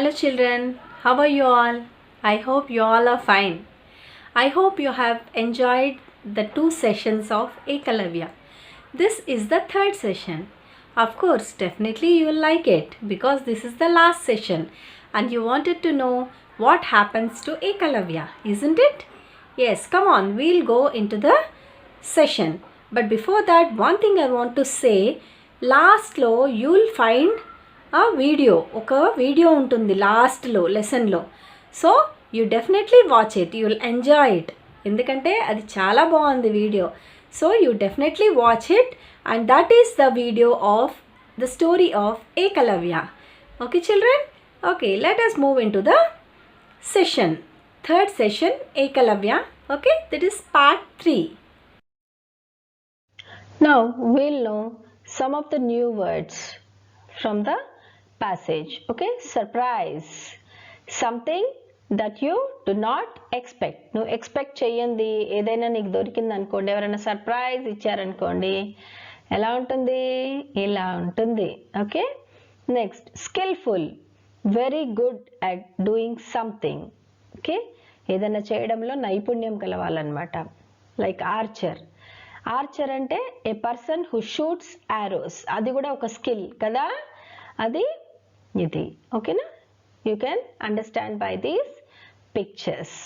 Hello children, how are you all? I hope you all are fine. I hope you have enjoyed the 2 sessions of Ekalavya. This is the 3rd session. Of course, definitely you will like it because this is the last session and you wanted to know what happens to Ekalavya, isn't it? Yes, come on, we'll go into the session. But before that, one thing I want to say, last lo you'll find a video, ఒక వీడియో ఉంటుంది లాస్ట్లో లెసన్లో. So you definitely watch it, you will enjoy it, ఎందుకంటే అది చాలా బాగుంది వీడియో. So you definitely watch it and that is the video of the story of Ekalavya. Okay children, okay let us move in to the session, 3rd session Ekalavya. Okay, that is part 3. Now we'll know some of the new words from the passage. Okay, surprise, something that you do not expect. No expect cheyandi edaina neeku dorikindi anukondi, evarana surprise icharankondi ela untundi, ila untundi. Okay, next, skillful, very good at doing something. Okay, ఏదైనా చేయడంలో నైపుణ్యం కలవాలన్నమాట. Like Archer, Archer అంటే ఏ person who shoots Aorus, అది కూడా ఒక skill కదా, అది ఇది. ఓకేనా, you can understand by these pictures.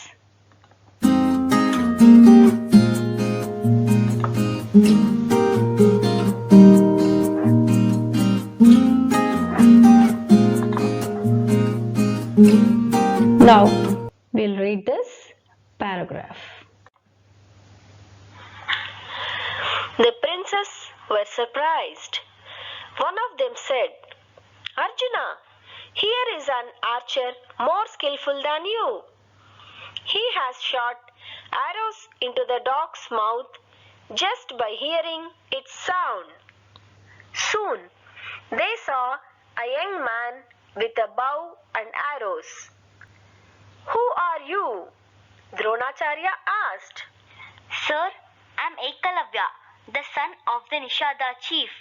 Now we'll read this paragraph. The princes were surprised. One of them said, Arjuna, here is an archer more skillful than you. He has shot arrows into the dog's mouth just by hearing its sound. Soon they saw a young man with a bow and arrows. Who are you? Dronacharya asked. Sir, I am Ekalavya, the son of the Nishada chief.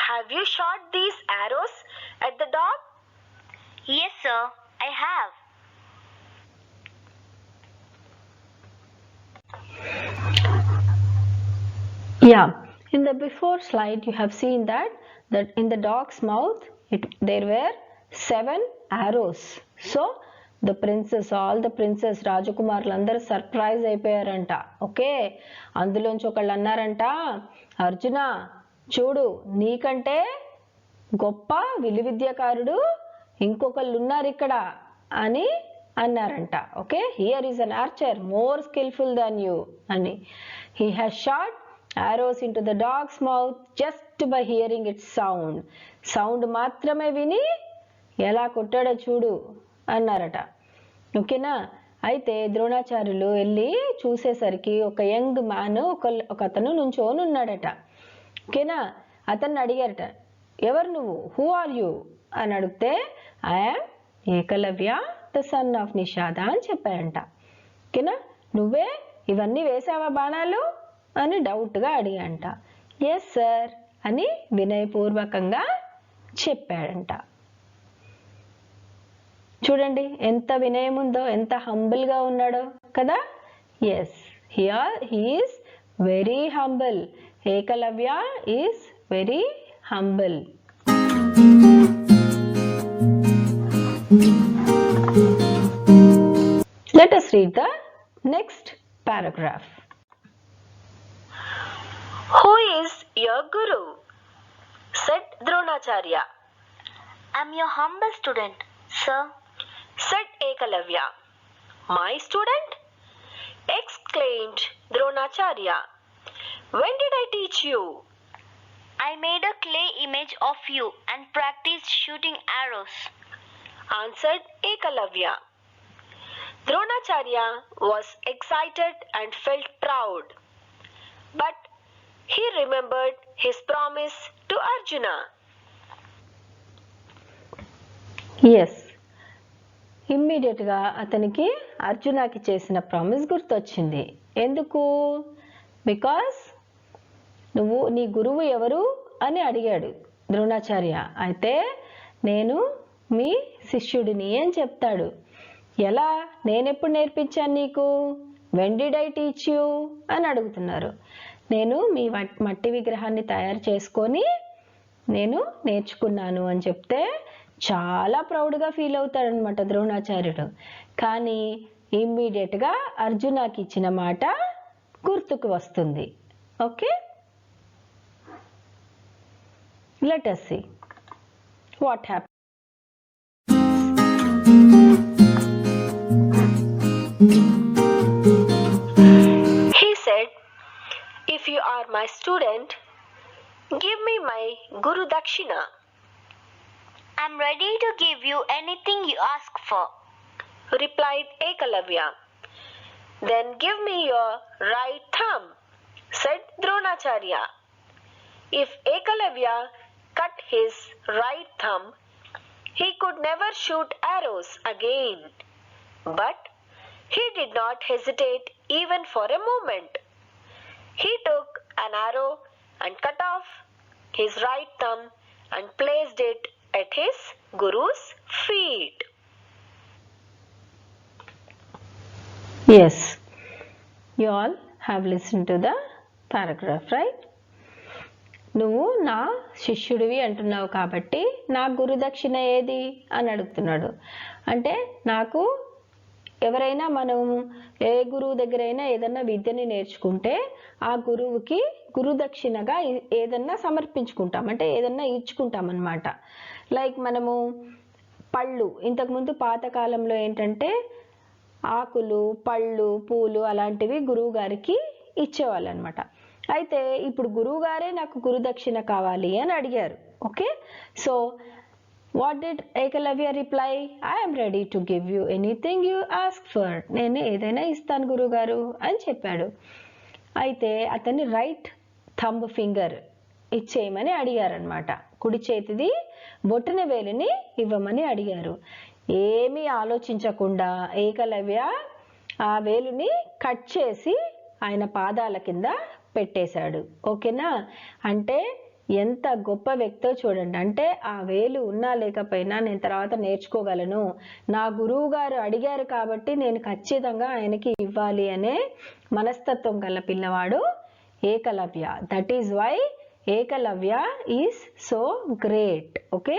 Have you shot these arrows at the dog? Yes, sir, I have. Yeah, in the before slide you have seen that in the dog's mouth there were 7 arrows. So the princes, all the princes, రాజకుమారులు అందరూ surprise అయిపోయారంట. Okay, అందులోంచి ఒకళ్ళు అన్నారంట, అర్జున చూడు, నీకంటే గొప్ప విలువిద్యాకారుడు ఇంకొకళ్ళు ఉన్నారు ఇక్కడ అని అన్నారంట. Okay, here is an archer more skillful than you అని. He has shot arrows into the dog's mouth just by hearing its sound. Sound మాత్రమే విని ఎలా కొట్టాడో చూడు అన్నారట. ఓకేనా, అయితే ద్రోణాచార్యులు వెళ్ళి చూసేసరికి ఒక యంగ్ మ్యాన్ ఒక అతను నుంచోని ఉన్నాడట. ఓకేనా, అతన్ని అడిగారట, ఎవరు నువ్వు, హూ ఆర్ యూ అని అడిగితే, I'm Ekalavya the son of Nishada అని చెప్పారంట. ఓకేనా, నువ్వే ఇవన్నీ వేసావా బాణాలు అని డౌట్గా అడిగాంట. ఎస్ సార్ అని వినయపూర్వకంగా చెప్పాడంట. చూడండి ఎంత వినయం ఉందో, ఎంత హంబుల్గా ఉన్నాడో కదా. Yes, here he is very humble. Ekalavya is very humble. Let us read the next paragraph. Who is your guru? Said Dronacharya. I am your humble student, sir. Said Ekalavya. My student? Exclaimed Dronacharya. When did I teach you? I made a clay image of you and practiced shooting arrows. Answered Ekalavya. Dronacharya was excited and felt proud. But he remembered his promise to Arjuna. Yes, ఇమ్మీడియట్గా అతనికి అర్జునాకి చేసిన promise గుర్తొచ్చింది. ఎందుకు? Because నీ గురువు ఎవరు అని అడిగాడు ద్రోణాచార్య. అయితే నేను మీ శిష్యుడిని అని చెప్తాడు. ఎలా? నేనెప్పుడు నేర్పించాను నీకు? When did I teach you అని అడుగుతున్నారు. నేను మీ మట్టి విగ్రహాన్ని తయారు చేసుకొని నేను నేర్చుకున్నాను అని చెప్తే చాలా ప్రౌడ్గా ఫీల్ అవుతాడనమాట ద్రోణాచార్యుడు. కానీ ఇమ్మీడియట్గా అర్జునకి ఇచ్చిన మాట గుర్తుకు వస్తుంది. Okay, let us see what happened. He said, "If you are my student, give me my Guru Dakshina." I'm ready to give you anything you ask for, replied Ekalavya. "Then give me your right thumb," said Dronacharya. If Ekalavya cut his right thumb, he could never shoot arrows again. But he did not hesitate even for a moment. He took an arrow and cut off his right thumb and placed it at his Guru's feet. Yes, you all have listened to the paragraph, right? నువ్వు నా శిష్యుడివి అంటున్నావు కాబట్టి నా గురుదక్షిణ ఏది అని అడుగుతున్నాడు. అంటే నాకు ఎవరైనా మనం ఏ గురువు దగ్గరైనా ఏదన్నా విద్యని నేర్చుకుంటే ఆ గురువుకి గురుదక్షిణగా ఏదన్నా సమర్పించుకుంటాం, అంటే ఏదన్నా ఇచ్చుకుంటాం అన్నమాట. లైక్ మనము పళ్ళు, ఇంతకుముందు పాతకాలంలో ఏంటంటే ఆకులు, పళ్ళు, పూలు అలాంటివి గురువు గారికి ఇచ్చేవాళ్ళు అనమాట. అయితే ఇప్పుడు గురువు గారే నాకు గురుదక్షిణ కావాలి అని అడిగారు. Okay, so what did Ekalavya reply? I am ready to give you anything you ask for. నేను ఏదైనా ఇస్తాను గురుగారు అని చెప్పాడు. అయితే అతన్ని రైట్ థంబ్ ఫింగర్ ఇచ్చేయమని అడిగారనమాట. కుడి చేతిది బొటన వేలుని ఇవ్వమని అడిగారు. ఏమీ ఆలోచించకుండా ఏకలవ్య ఆ వేలుని కట్ చేసి ఆయన పాదాల కింద పెట్టేశాడు. ఓకేనా? అంటే ఎంత గొప్ప వ్యక్తో చూడండి. అంటే ఆ వేలు ఉన్నా లేకపోయినా నేను తర్వాత నేర్చుకోగలను, నా గురువు గారు అడిగారు కాబట్టి నేను ఖచ్చితంగా ఆయనకి ఇవ్వాలి అనే మనస్తత్వం గల పిల్లవాడు Ekalavya. That is why Ekalavya is so great. Okay,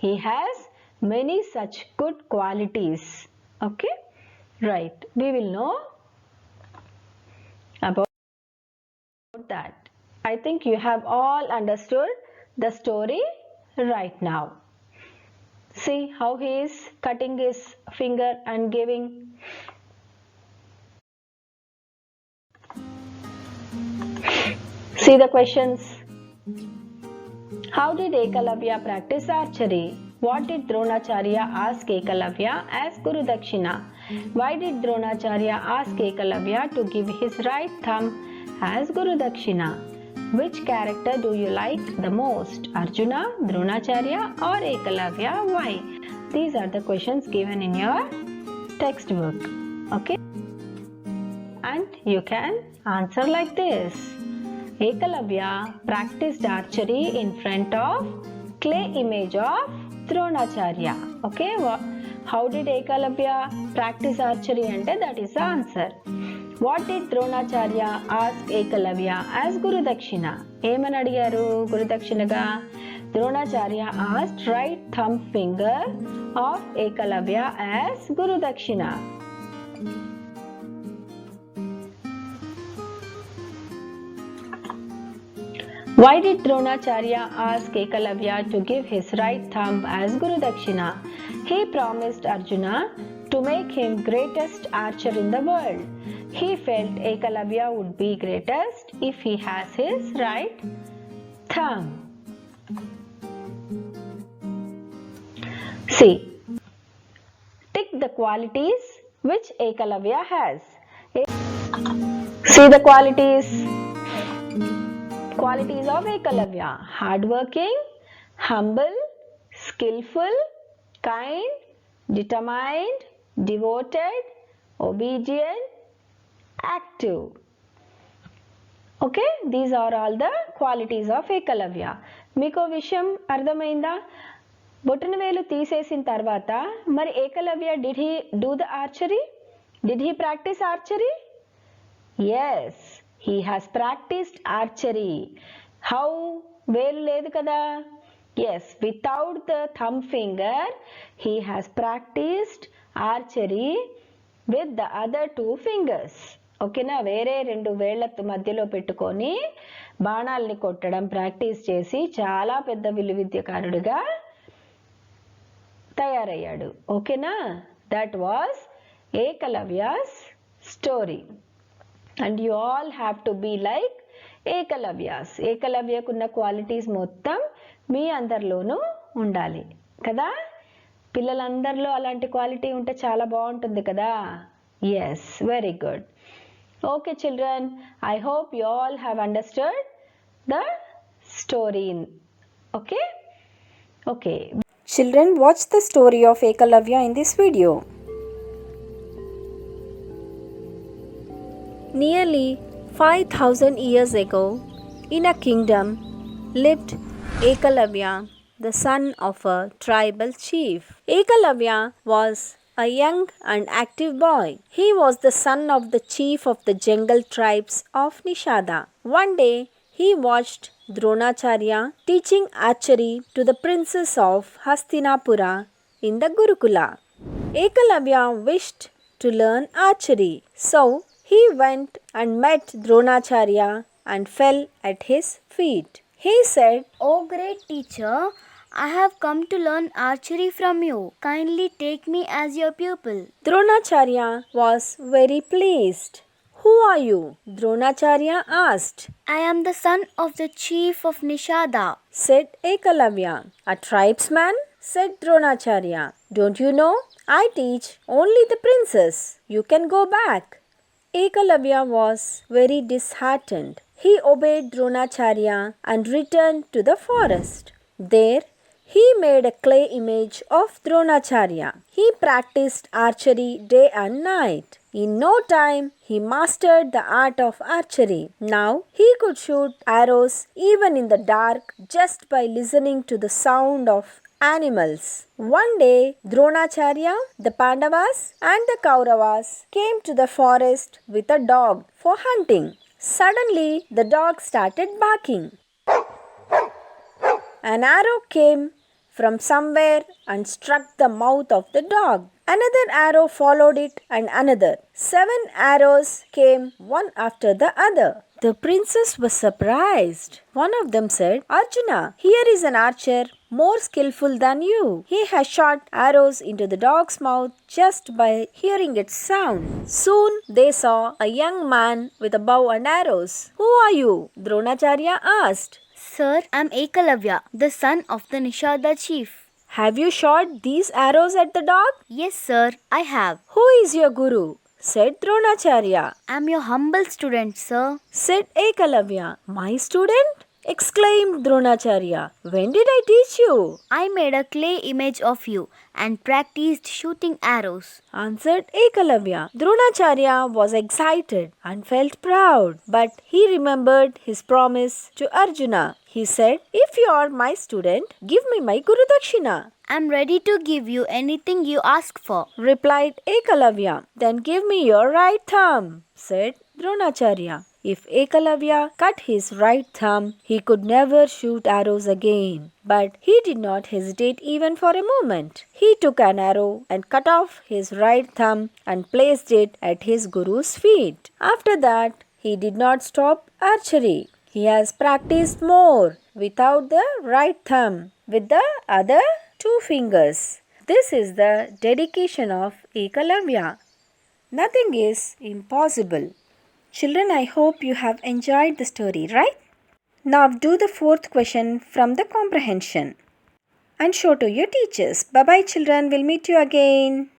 he has many such good qualities. Okay, right, we will know about that. I think you have all understood the story right now. See how he is cutting his finger and giving. See the questions. How did Ekalavya practice archery? What did Dronacharya ask Ekalavya as Guru Dakshina? Why did Dronacharya ask Ekalavya to give his right thumb as Guru Dakshina? Which character do you like the most? Arjuna, Dronacharya or Ekalavya? Why? These are the questions given in your textbook. Okay? And you can answer like this. Ekalavya practiced archery in front of clay image of Dronacharya. Okay, how did Ekalavya practice archery? Ante that is the answer. What did Dronacharya ask Ekalavya as Guru Dakshina? Emani adigaru Guru Dakshinaga? Dronacharya asked right thumb finger of Ekalavya as Guru Dakshina. Why did Dronacharya ask Ekalavya to give his right thumb as Guru Dakshina? He promised Arjuna to make him greatest archer in the world. He felt Ekalavya would be greatest if he has his right thumb. See, tick the qualities which Ekalavya has. See the qualities of Ekalavya: hardworking, humble, skillful, kind, determined, devoted, obedient, active. Okay, these are all the qualities of Ekalavya. Meeko vishayam ardhamainda? బొటన వేలు తీసేసిన తర్వాత మరి Ekalavya did he do the archery? Did he practice archery? Yes, he has practiced archery. How? వేలు లేదు కదా. Yes, without the thumb finger he has practiced archery with the other 2 fingers. ఓకేనా, వేరే 2 వేళ్ల మధ్యలో పెట్టుకొని బాణాలని కొట్టడం ప్రాక్టీస్ చేసి చాలా పెద్ద విలువిద్యకారుడిగా తయారయ్యాడు. ఓకేనా, that was Ekalavya's story. And you all have to be like Ekalavya's. ఏకలవ్యకున్న క్వాలిటీస్ మొత్తం మీ అందరిలోనూ ఉండాలి కదా. పిల్లలందరిలో అలాంటి క్వాలిటీ ఉంటే చాలా బాగుంటుంది కదా. Yes, very good. Okay children, I hope you all have understood the story. Okay. Children, watch the story of Ekalavya in this video. Nearly 5,000 years ago, in a kingdom, lived Ekalavya, the son of a tribal chief. Ekalavya was a young and active boy. He was the son of the chief of the jungle tribes of Nishada. One day, he watched Dronacharya teaching archery to the princess of Hastinapura in the Gurukula. Ekalavya wished to learn archery, so he went and met Dronacharya and fell at his feet. He said, Oh great teacher, I have come to learn archery from you. Kindly take me as your pupil. Dronacharya was very pleased. Who are you? Dronacharya asked. I am the son of the chief of Nishada, Said Ekalavya. A tribesman? Said Dronacharya. Don't you know? I teach only the princess. You can go back. Ekalavya was very disheartened. He obeyed Dronacharya and returned to the forest. There, he made a clay image of Dronacharya. He practiced archery day and night. In no time, he mastered the art of archery. Now, he could shoot arrows even in the dark just by listening to the sound of animals. One day, Dronacharya, the Pandavas, and the Kauravas came to the forest with a dog for hunting. Suddenly, the dog started barking. An arrow came from somewhere and struck the mouth of the dog. Another arrow followed it and another. 7 arrows came one after the other. The princess was surprised. One of them said, Arjuna, here is an archer more skillful than you. He has shot arrows into the dog's mouth just by hearing its sound. Soon they saw a young man with a bow and arrows. Who are you? Dronacharya asked. Sir, I am Ekalavya, the son of the Nishada chief. Have you shot these arrows at the dog? Yes, sir, I have. Who is your guru? Said Dronacharya. I am your humble student, sir. Said Ekalavya. My student? Exclaimed Dronacharya. When did I teach you? I made a clay image of you and practiced shooting arrows, Answered Ekalavya. Dronacharya was excited and felt proud, but he remembered his promise to Arjuna. He said, If you are my student, give me my Guru Dakshina. I am ready to give you anything you ask for. Replied Ekalavya. Then give me your right thumb, said Dronacharya. If Ekalavya cut his right thumb, he could never shoot arrows again. But he did not hesitate even for a moment. He took an arrow and cut off his right thumb and placed it at his guru's feet. After that, he did not stop archery. He has practiced more without the right thumb, with the other 2 fingers. This is the dedication of Ekalavya. Nothing is impossible. Children, I hope you have enjoyed the story, right? Now do the 4th question from the comprehension and show to your teachers. Bye-bye children, we'll meet you again.